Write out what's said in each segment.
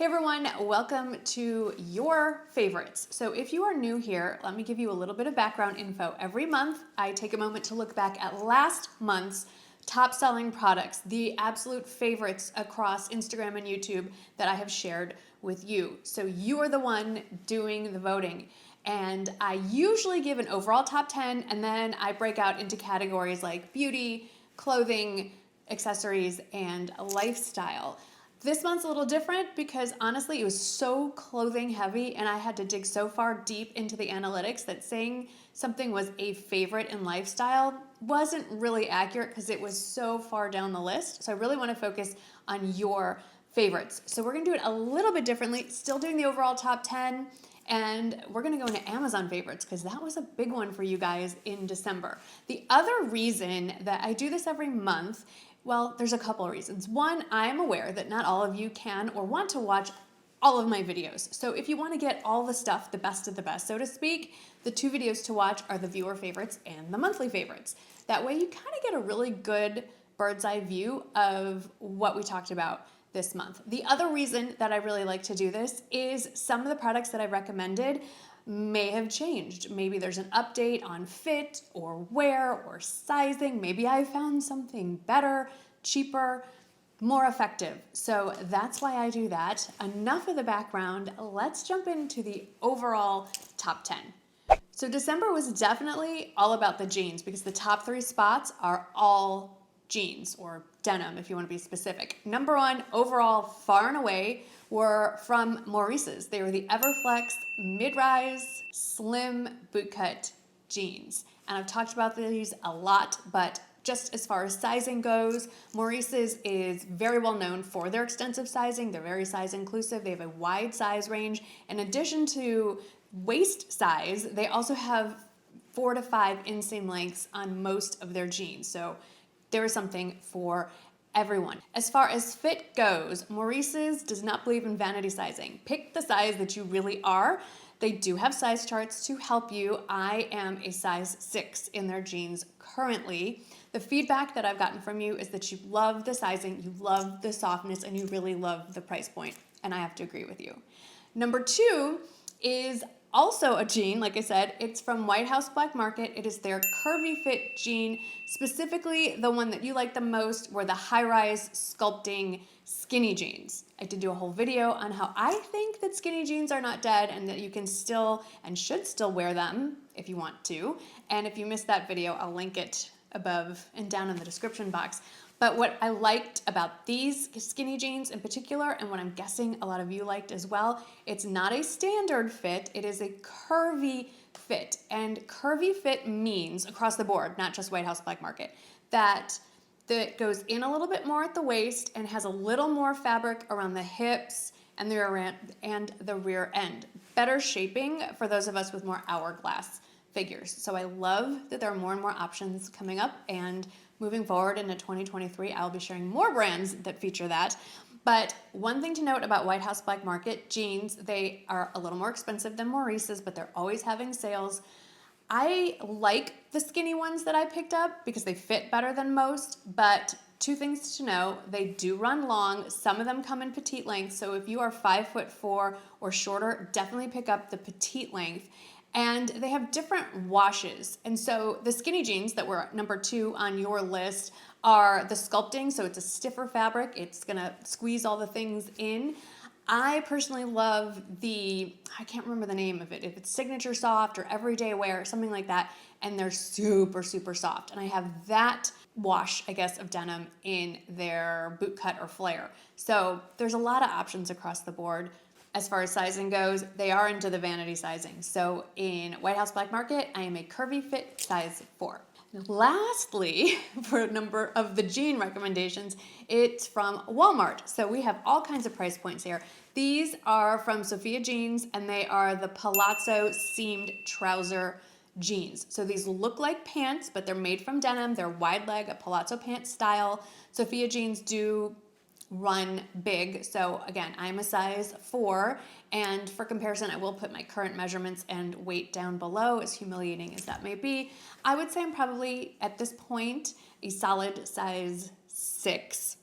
Hey everyone, welcome to your favorites. So if you are new here, let me give you a little bit of background info. Every month, I take a moment to look back at last month's top selling products, the absolute favorites across Instagram and YouTube that I have shared with you. So you are the one doing the voting. And I usually give an overall top 10, and then I break out into categories like beauty, clothing, accessories, and lifestyle. This month's a little different because honestly, it was so clothing heavy and I had to dig so far deep into the analytics that saying something was a favorite in lifestyle wasn't really accurate because it was so far down the list. So I really want to focus on your favorites. So we're going to do it a little bit differently, still doing the overall top 10, and we're going to go into Amazon favorites because that was a big one for you guys in December. The other reason that I do this every month, well, there's a couple of reasons. One, I am aware that not all of you can or want to watch all of my videos. So if you want to get all the stuff, the best of the best, so to speak, the two videos to watch are the viewer favorites and the monthly favorites. That way you kind of get a really good bird's eye view of what we talked about this month. The other reason that I really like to do this is some of the products that I recommended may have changed. Maybe there's an update on fit or wear or sizing. Maybe I found something better, cheaper, more effective. So that's why I do that. Enough of the background. Let's jump into the overall top 10. So December was definitely all about the jeans because the top 3 spots are all jeans or denim if you want to be specific. Number 1 overall, far and away, were from Maurices. They were the Everflex mid-rise slim bootcut jeans. And I've talked about these a lot, but just as far as sizing goes, Maurices is very well known for their extensive sizing. They're very size inclusive. They have a wide size range. In addition to waist size, they also have 4 to 5 inseam lengths on most of their jeans. So there is something for everyone. As far as fit goes, Maurices does not believe in vanity sizing. Pick the size that you really are. They do have size charts to help you. I am a size 6 in their jeans currently. The feedback that I've gotten from you is that you love the sizing, you love the softness, and you really love the price point. And I have to agree with you. Number 2 is also a jean, like I said. It's from White House Black Market. It is their curvy fit jean, specifically the one that you like the most were the high-rise sculpting skinny jeans. I did do a whole video on how I think that skinny jeans are not dead and that you can still and should still wear them if you want to. And if you missed that video, I'll link it above and down in the description box. But what I liked about these skinny jeans in particular, and what I'm guessing a lot of you liked as well, it's not a standard fit, it is a curvy fit. And curvy fit means, across the board, not just White House Black Market, that it goes in a little bit more at the waist and has a little more fabric around the hips and the rear end. Better shaping for those of us with more hourglass figures. So I love that there are more and more options coming up, and moving forward into 2023, I'll be sharing more brands that feature that. But one thing to note about White House Black Market jeans, they are a little more expensive than Maurices, but they're always having sales. I like the skinny ones that I picked up because they fit better than most, but 2 things to know, they do run long. Some of them come in petite length, so if you are 5'4" or shorter, definitely pick up the petite length. And they have different washes. And so the skinny jeans that were number 2 on your list are the sculpting. So it's a stiffer fabric. It's gonna squeeze all the things in. I personally love I can't remember the name of it, if it's Signature Soft or Everyday Wear, something like that. And they're super, super soft. And I have that wash, I guess, of denim in their boot cut or flare. So there's a lot of options across the board. As far as sizing goes, they are into the vanity sizing. So in White House Black Market, I am a curvy fit size 4. Lastly, for a number of the jean recommendations, it's from Walmart. So we have all kinds of price points here. These are from Sophia Jeans, and they are the Palazzo seamed trouser jeans. So these look like pants, but they're made from denim. They're wide leg, a Palazzo pant style. Sophia Jeans do run big. So again, I'm a size 4, and for comparison, I will put my current measurements and weight down below, as humiliating as that may be. I would say I'm probably, at this point, a solid size 6.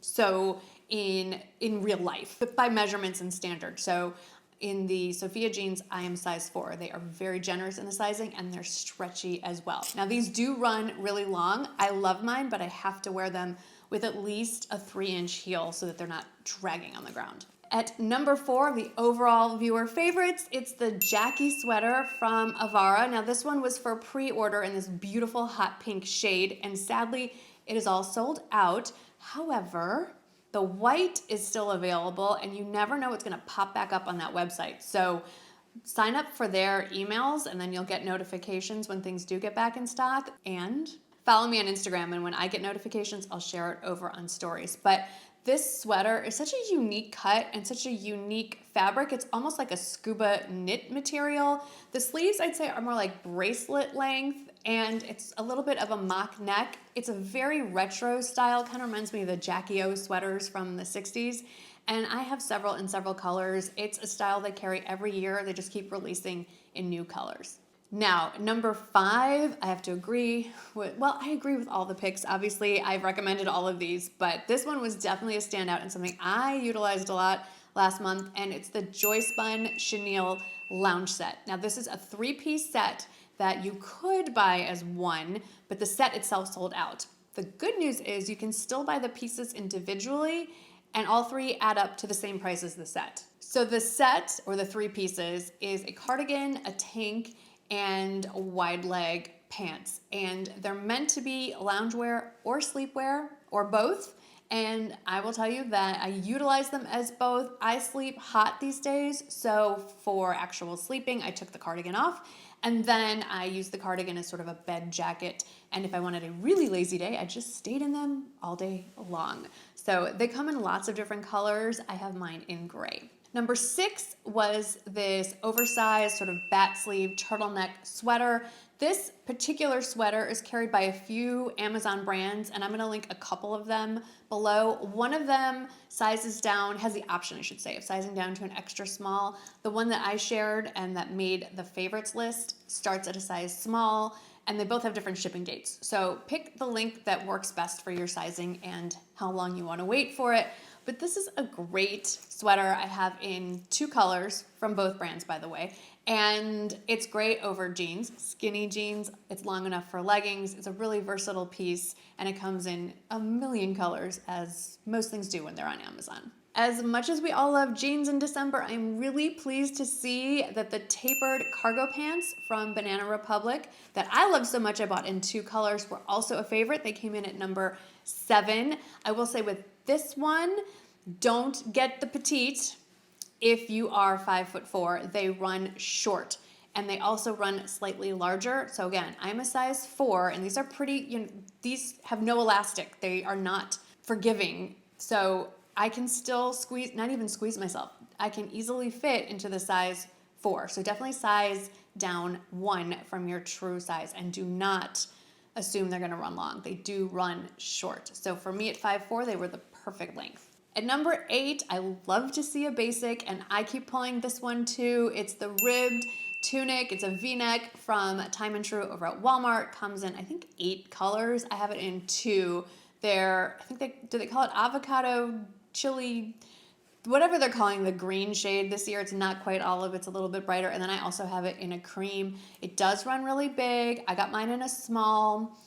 So in real life, but by measurements and standards. So in the Sophia jeans, I am size 4. They are very generous in the sizing and they're stretchy as well. Now these do run really long. I love mine, but I have to wear them with at least a 3-inch heel so that they're not dragging on the ground. At number 4 of the overall viewer favorites, it's the Jackie sweater from Avara. Now this one was for pre-order in this beautiful hot pink shade, and sadly it is all sold out. However, the white is still available, and you never know what's gonna pop back up on that website. So sign up for their emails and then you'll get notifications when things do get back in stock, and follow me on Instagram, and when I get notifications, I'll share it over on stories. But this sweater is such a unique cut and such a unique fabric. It's almost like a scuba knit material. The sleeves, I'd say, are more like bracelet length, and it's a little bit of a mock neck. It's a very retro style, kind of reminds me of the Jackie O sweaters from the 60s. And I have several in several colors. It's a style they carry every year. They just keep releasing in new colors. Now, number 5, I have to agree with, well, I agree with all the picks. Obviously, I've recommended all of these, but this one was definitely a standout and something I utilized a lot last month, and it's the Joyspun Chenille lounge set. Now, this is a 3-piece set that you could buy as one, but the set itself sold out. The good news is you can still buy the pieces individually, and all 3 add up to the same price as the set. So the set, or the 3 pieces, is a cardigan, a tank, and wide leg pants. And they're meant to be loungewear or sleepwear or both. And I will tell you that I utilize them as both. I sleep hot these days, so for actual sleeping, I took the cardigan off, and then I used the cardigan as sort of a bed jacket. And if I wanted a really lazy day, I just stayed in them all day long. So they come in lots of different colors. I have mine in gray. Number 6 was this oversized sort of bat sleeve turtleneck sweater. This particular sweater is carried by a few Amazon brands, and I'm gonna link a couple of them below. One of them sizes down, has the option, I should say, of sizing down to an extra small. The one that I shared and that made the favorites list starts at a size small, and they both have different shipping dates. So pick the link that works best for your sizing and how long you wanna wait for it. But this is a great sweater. I have in 2 colors from both brands, by the way. And it's great over jeans, skinny jeans. It's long enough for leggings. It's a really versatile piece, and it comes in a million colors, as most things do when they're on Amazon. As much as we all love jeans in December, I'm really pleased to see that the tapered cargo pants from Banana Republic that I love so much I bought in 2 colors were also a favorite. They came in at number 7. I will say with this one, don't get the petite if you are 5'4". They run short, and they also run slightly larger. So again, I'm a size 4, and these are pretty, these have no elastic. They are not forgiving. So I can still squeeze, not even squeeze myself. I can easily fit into the size 4. So definitely size down 1 from your true size, and do not assume they're gonna run long. They do run short. So for me at 5'4", they were the perfect length. At number 8, I love to see a basic, and I keep pulling this one too. It's the ribbed tunic. It's a V-neck from Time and True over at Walmart. Comes in, I think, 8 colors. I have it in 2. They're, I think do they call it avocado, chili, whatever they're calling the green shade this year. It's not quite olive, it's a little bit brighter. And then I also have it in a cream. It does run really big. I got mine in a small.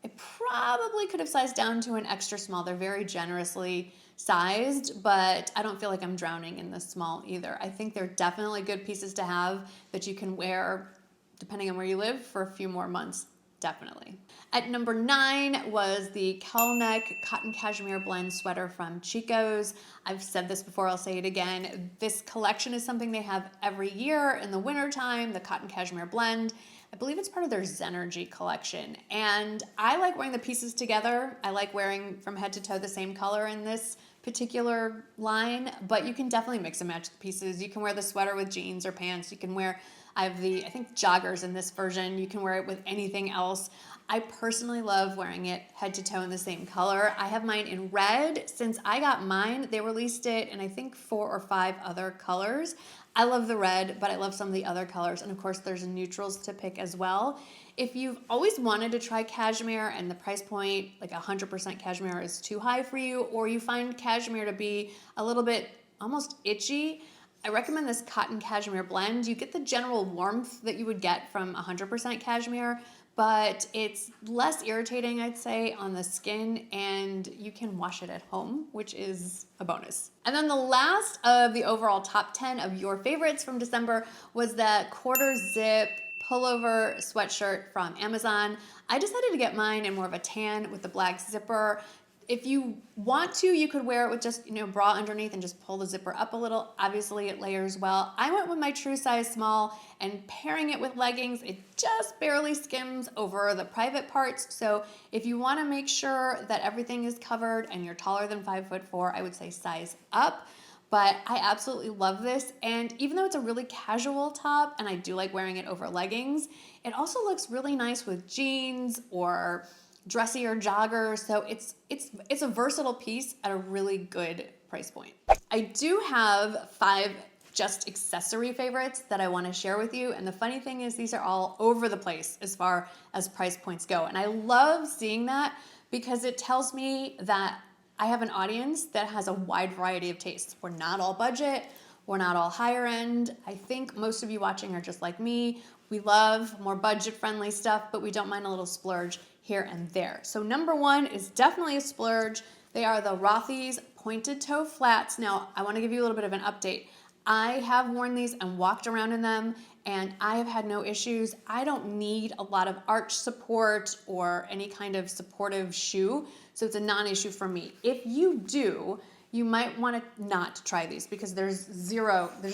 I probably could have sized down to an extra small. They're very generously sized, but I don't feel like I'm drowning in the small either. I think they're definitely good pieces to have that you can wear, depending on where you live, for a few more months, definitely. At number 9 was the cowl neck cotton-cashmere blend sweater from Chico's. I've said this before, I'll say it again. This collection is something they have every year in the wintertime, the cotton-cashmere blend. I believe it's part of their Zenergy collection. And I like wearing the pieces together. I like wearing from head to toe the same color in this particular line, but you can definitely mix and match the pieces. You can wear the sweater with jeans or pants. You can wear, I have the, I think, joggers in this version. You can wear it with anything else. I personally love wearing it head to toe in the same color. I have mine in red. Since I got mine, they released it in I think 4 or 5 other colors. I love the red, but I love some of the other colors. And of course, there's neutrals to pick as well. If you've always wanted to try cashmere and the price point, like 100% cashmere, is too high for you, or you find cashmere to be a little bit almost itchy, I recommend this Cotton-Cashmere blend. You get the general warmth that you would get from 100% cashmere, but it's less irritating, I'd say, on the skin, and you can wash it at home, which is a bonus. And then the last of the overall top 10 of your favorites from December was the quarter zip pullover sweatshirt from Amazon. I decided to get mine in more of a tan with the black zipper. If you want to, you could wear it with just, bra underneath and just pull the zipper up a little. Obviously, it layers well. I went with my true size small, and pairing it with leggings, it just barely skims over the private parts. So if you want to make sure that everything is covered and you're taller than 5'4", I would say size up. But I absolutely love this, and even though it's a really casual top, and I do like wearing it over leggings, it also looks really nice with jeans or dressier joggers. So it's a versatile piece at a really good price point. I do have 5 just accessory favorites that I want to share with you, and the funny thing is these are all over the place as far as price points go, and I love seeing that because it tells me that I have an audience that has a wide variety of tastes. We're not all budget, we're not all higher end. I think most of you watching are just like me. We love more budget friendly stuff, but we don't mind a little splurge here and there. So number 1 is definitely a splurge. They are the Rothy's pointed toe flats. Now, I want to give you a little bit of an update. I have worn these and walked around in them, and I have had no issues. I don't need a lot of arch support or any kind of supportive shoe, so it's a non-issue for me. If you do, you might want to not try these because there's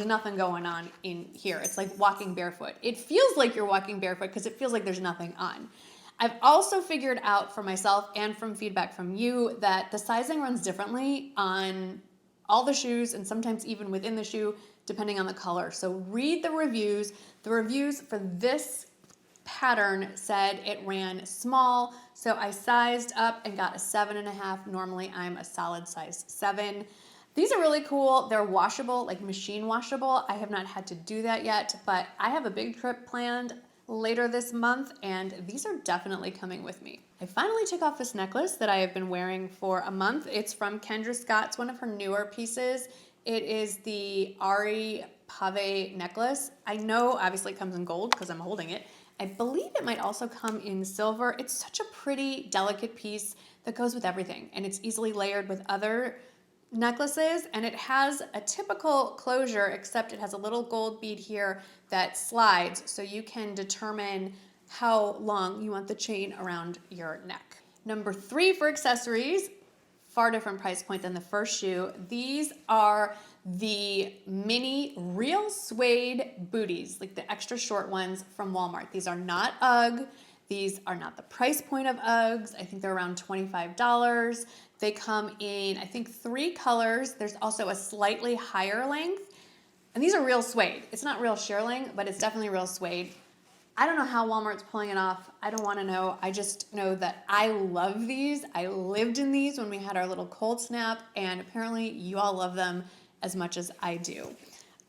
nothing going on in here. It's like walking barefoot. It feels like you're walking barefoot because it feels like there's nothing on. I've also figured out for myself and from feedback from you that the sizing runs differently on all the shoes and sometimes even within the shoe, depending on the color. So read the reviews. The reviews for this pattern said it ran small, so I sized up and got a 7.5. Normally I'm a solid size 7. These are really cool. They're washable, like machine washable. I have not had to do that yet, but I have a big trip planned later this month, and these are definitely coming with me. I finally took off this necklace that I have been wearing for a month. It's from Kendra Scott's, one of her newer pieces. It is the Ari Pave necklace. I know obviously it comes in gold because I'm holding it. I believe it might also come in silver. It's such a pretty, delicate piece that goes with everything, and it's easily layered with other necklaces, and it has a typical closure, except it has a little gold bead here that slides, so you can determine how long you want the chain around your neck. Number 3 for accessories, far different price point than the first shoe. These are the mini real suede booties, like the extra short ones from Walmart. These are not UGG. These are not the price point of Uggs. I think they're around $25. They come in, I think, 3 colors. There's also a slightly higher length. And these are real suede. It's not real shearling, but it's definitely real suede. I don't know how Walmart's pulling it off. I don't want to know. I just know that I love these. I lived in these when we had our little cold snap, and apparently you all love them as much as I do.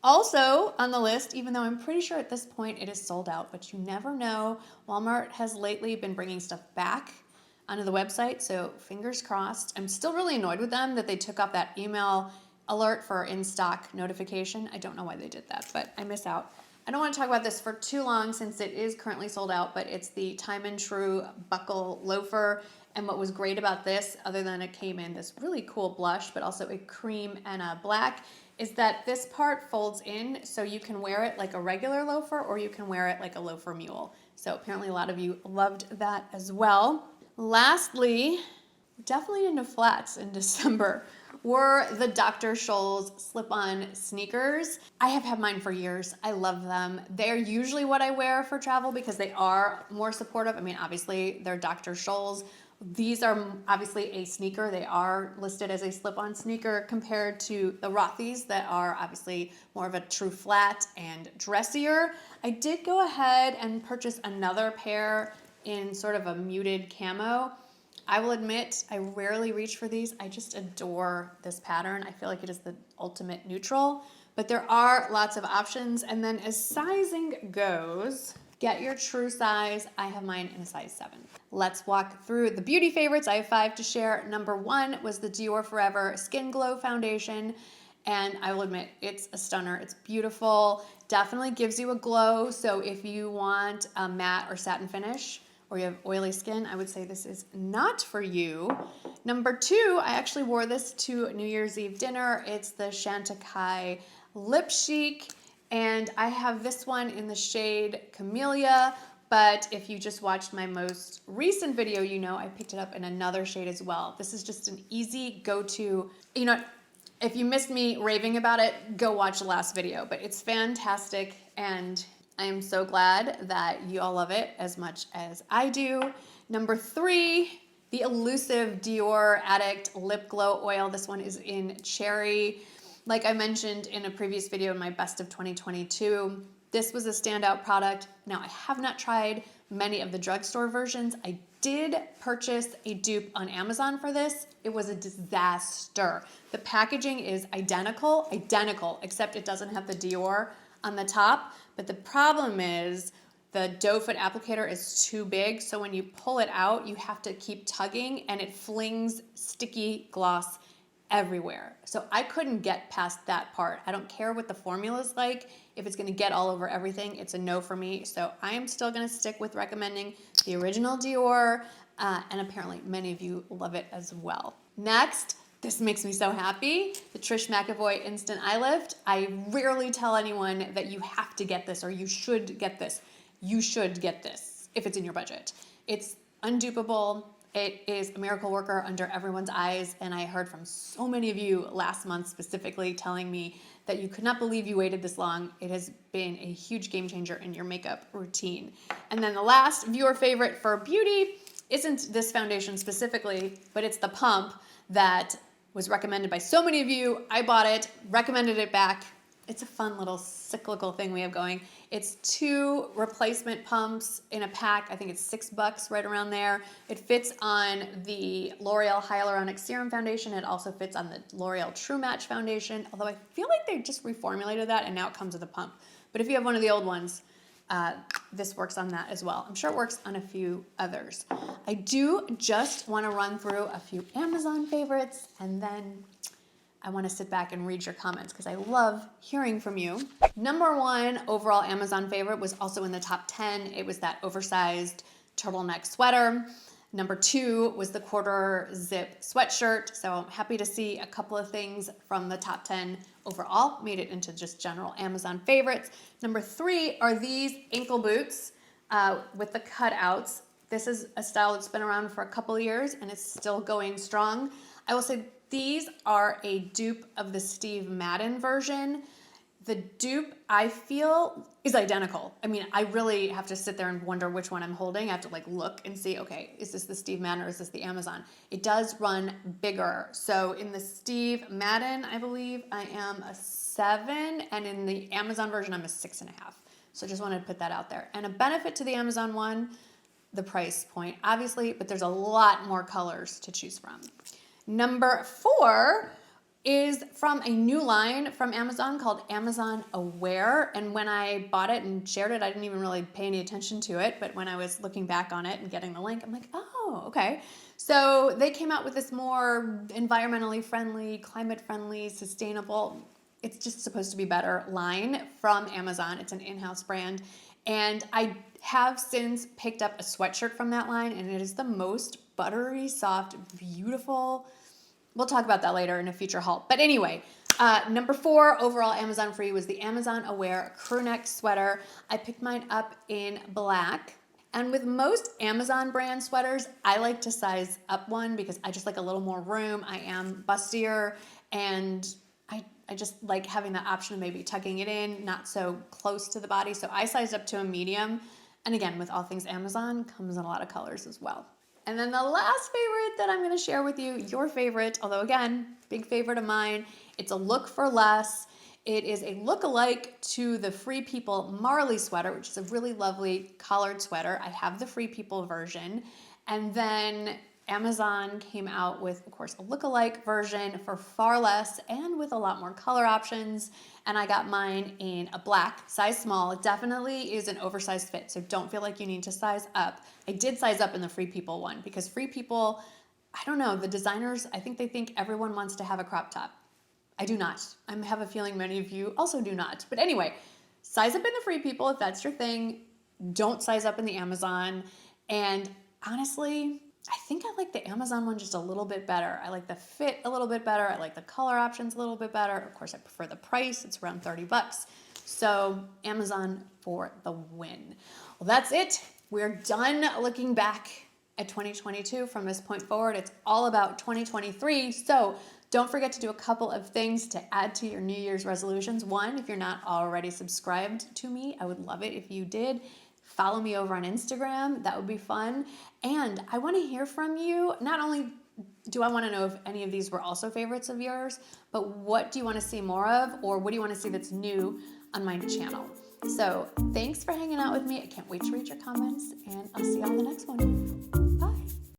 Also on the list, even though I'm pretty sure at this point it is sold out, but you never know, Walmart has lately been bringing stuff back onto the website, so fingers crossed. I'm still really annoyed with them that they took off that email alert for in-stock notification. I don't know why they did that, but I miss out. I don't want to talk about this for too long since it is currently sold out, but it's the Time and True Buckle Loafer. And what was great about this, other than it came in this really cool blush, but also a cream and a black, is that this part folds in, so you can wear it like a regular loafer or you can wear it like a loafer mule. So apparently a lot of you loved that as well. Lastly, definitely into flats in December, were the Dr. Scholl's slip-on sneakers. I have had mine for years. I love them. They're usually what I wear for travel because they are more supportive. I mean, obviously, they're Dr. Scholl's. These are obviously a sneaker. They are listed as a slip-on sneaker compared to the Rothys that are obviously more of a true flat and dressier. I did go ahead and purchase another pair in sort of a muted camo. I will admit, I rarely reach for these. I just adore this pattern. I feel like it is the ultimate neutral, but there are lots of options. And then as sizing goes, get your true size. I have mine in a size 7. Let's walk through the beauty favorites. I have 5 to share. Number 1 was the Dior Forever Skin Glow Foundation. And I will admit, it's a stunner. It's beautiful. Definitely gives you a glow. So if you want a matte or satin finish, or you have oily skin, I would say this is not for you. Number 2, I actually wore this to New Year's Eve dinner. It's the Chantecaille Lip Chic. And I have this one in the shade Camellia. But if you just watched my most recent video, you know I picked it up in another shade as well. This is just an easy go-to. You know, if you missed me raving about it, go watch the last video. But it's fantastic, and I am so glad that you all love it as much as I do. Number 3, the elusive Dior Addict Lip Glow Oil. This one is in Cherry. Like I mentioned in a previous video in my best of 2022, this was a standout product. Now, I have not tried many of the drugstore versions. I did purchase a dupe on Amazon for this. It was a disaster. The packaging is identical, except it doesn't have the Dior on the top. But the problem is the doe foot applicator is too big. So when you pull it out, you have to keep tugging and it flings sticky gloss everywhere. So I couldn't get past that part. I don't care what the formula is like. If it's gonna get all over everything, it's a no for me. So I am still gonna stick with recommending the original Dior, and apparently many of you love it as well. Next, this makes me so happy, the Trish McEvoy Instant Eye Lift. I rarely tell anyone that you have to get this or you should get this. You should get this if it's in your budget. It's undupable. It is a miracle worker under everyone's eyes, and I heard from so many of you last month specifically telling me that you could not believe you waited this long. It has been a huge game changer in your makeup routine. And then the last viewer favorite for beauty isn't this foundation specifically, but it's the pump that was recommended by so many of you. I bought it, recommended it back. It's a fun little cyclical thing we have going. It's 2 replacement pumps in a pack. I think it's $6 right around there. It fits on the L'Oreal Hyaluronic Serum Foundation. It also fits on the L'Oreal True Match Foundation, although I feel like they just reformulated that and now it comes with a pump. But if you have one of the old ones, this works on that as well. I'm sure it works on a few others. I do just want to run through a few Amazon favorites, and then I want to sit back and read your comments because I love hearing from you. Number 1 overall Amazon favorite was also in the top 10. It was that oversized turtleneck sweater. Number 2 was the quarter zip sweatshirt. So I'm happy to see a couple of things from the top 10 overall made it into just general Amazon favorites. Number 3 are these ankle boots with the cutouts. This is a style that's been around for a couple of years and it's still going strong. I will say these are a dupe of the Steve Madden version. The dupe, I feel, is identical. I mean, I really have to sit there and wonder which one I'm holding. I have to like look and see, okay, is this the Steve Madden or is this the Amazon? It does run bigger. So in the Steve Madden, I believe I am a 7, and in the Amazon version, I'm a 6.5. So just wanted to put that out there. And a benefit to the Amazon one, the price point, obviously, but there's a lot more colors to choose from. Number 4 is from a new line from Amazon called Amazon Aware. And when I bought it and shared it, I didn't even really pay any attention to it. But when I was looking back on it and getting the link, I'm like, oh, okay. So they came out with this more environmentally friendly, climate friendly, sustainable, it's just supposed to be better line from Amazon. It's an in-house brand. And I have since picked up a sweatshirt from that line, and it is the most buttery, soft, beautiful. We'll talk about that later in a future haul. But anyway, number 4 overall Amazon free was the Amazon Aware crew neck sweater. I picked mine up in black. And with most Amazon brand sweaters, I like to size up one because I just like a little more room. I am bustier, and I just like having the option of maybe tucking it in, not so close to the body. So I sized up to a medium. And again, with all things Amazon, comes in a lot of colors as well. And then the last favorite that I'm going to share with you, your favorite, although again, big favorite of mine, it's a look for less. It is a look-alike to the Free People Marley sweater, which is a really lovely collared sweater. I have the Free People version. And then Amazon came out with, of course, a look-alike version for far less and with a lot more color options. And I got mine in a black, size small. It definitely is an oversized fit, so don't feel like you need to size up. I did size up in the Free People one because Free People, I don't know, the designers, I think they think everyone wants to have a crop top. I do not. I have a feeling many of you also do not. But anyway, size up in the Free People if that's your thing. Don't size up in the Amazon. And honestly, I think I like the Amazon one just a little bit better. I like the fit a little bit better. I like the color options a little bit better. Of course, I prefer the price. It's around 30 bucks. So Amazon for the win. Well, that's it. We're done looking back at 2022. From this point forward, it's all about 2023. So don't forget to do a couple of things to add to your New Year's resolutions. One, if you're not already subscribed to me, I would love it if you did. Follow me over on Instagram. That would be fun. And I want to hear from you. Not only do I want to know if any of these were also favorites of yours, but what do you want to see more of, or what do you want to see that's new on my channel? So thanks for hanging out with me. I can't wait to read your comments, and I'll see you on the next one.